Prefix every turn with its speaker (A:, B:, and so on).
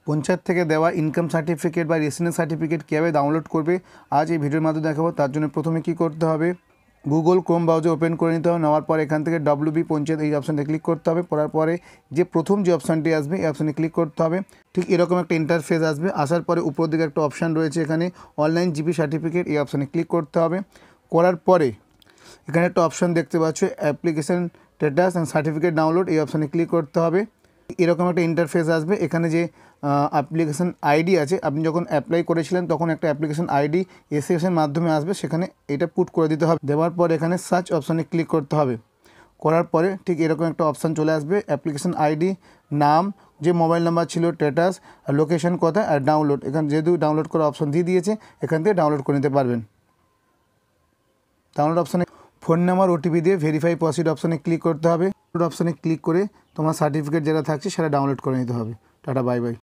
A: পঞ্চায়েত থেকে দেওয়া income certificate বা রেসিডেন্স সার্টিফিকেট কীভাবে ডাউনলোড করবে আজ এই ভিডিওর মাধ্যমে দেখাবো। তার জন্য প্রথমে কি করতে হবে, গুগল ক্রোম ব্রাউজার ওপেন করে নিতে হবে। নেওয়ার পর এখান থেকে WB পঞ্চায়েত এই অপশানটা ক্লিক করতে হবে। করার পরে যে প্রথম যে অপশানটি আসবে এই অপশানে ক্লিক করতে হবে। ঠিক এরকম একটা ইন্টারফেস আসবে। আসার পরে উপর দিকে একটা অপশান রয়েছে, এখানে অনলাইন জিপি সার্টিফিকেট, এই অপশানে ক্লিক করতে হবে। করার পরে এখানে একটা অপশান দেখতে পাচ্ছ, application status and certificate download, এই অপশানে ক্লিক করতে হবে। এরকম একটা ইন্টারফেস আসবে। এখানে যে অ্যাপ্লিকেশন আইডি আছে, আপনি যখন অ্যাপ্লাই করেছিলেন তখন একটা অ্যাপ্লিকেশন আইডি এসএসের মাধ্যমে আসবে, সেখানে এটা পুট করে দিতে হবে। দেওয়ার পর এখানে সার্চ অপশানে ক্লিক করতে হবে। করার পরে ঠিক এরকম একটা অপশান চলে আসবে, অ্যাপ্লিকেশন আইডি, নাম, যে মোবাইল নাম্বার ছিল, স্ট্যাটাস, আর লোকেশন কোথায়, আর ডাউনলোড। এখানে যেহেতু ডাউনলোড করার অপশান দিয়ে দিয়েছে, এখান থেকে ডাউনলোড করে নিতে পারবেন। ডাউনলোড অপশানে ফোন নাম্বার ওটিপি দিয়ে ভেরিফাই প্রসিড অপশানে ক্লিক করতে হবে। অপশানে ক্লিক করে তোমার সার্টিফিকেট যেটা থাকছে সেটা ডাউনলোড করে নিতে হবে। Tata, bye bye.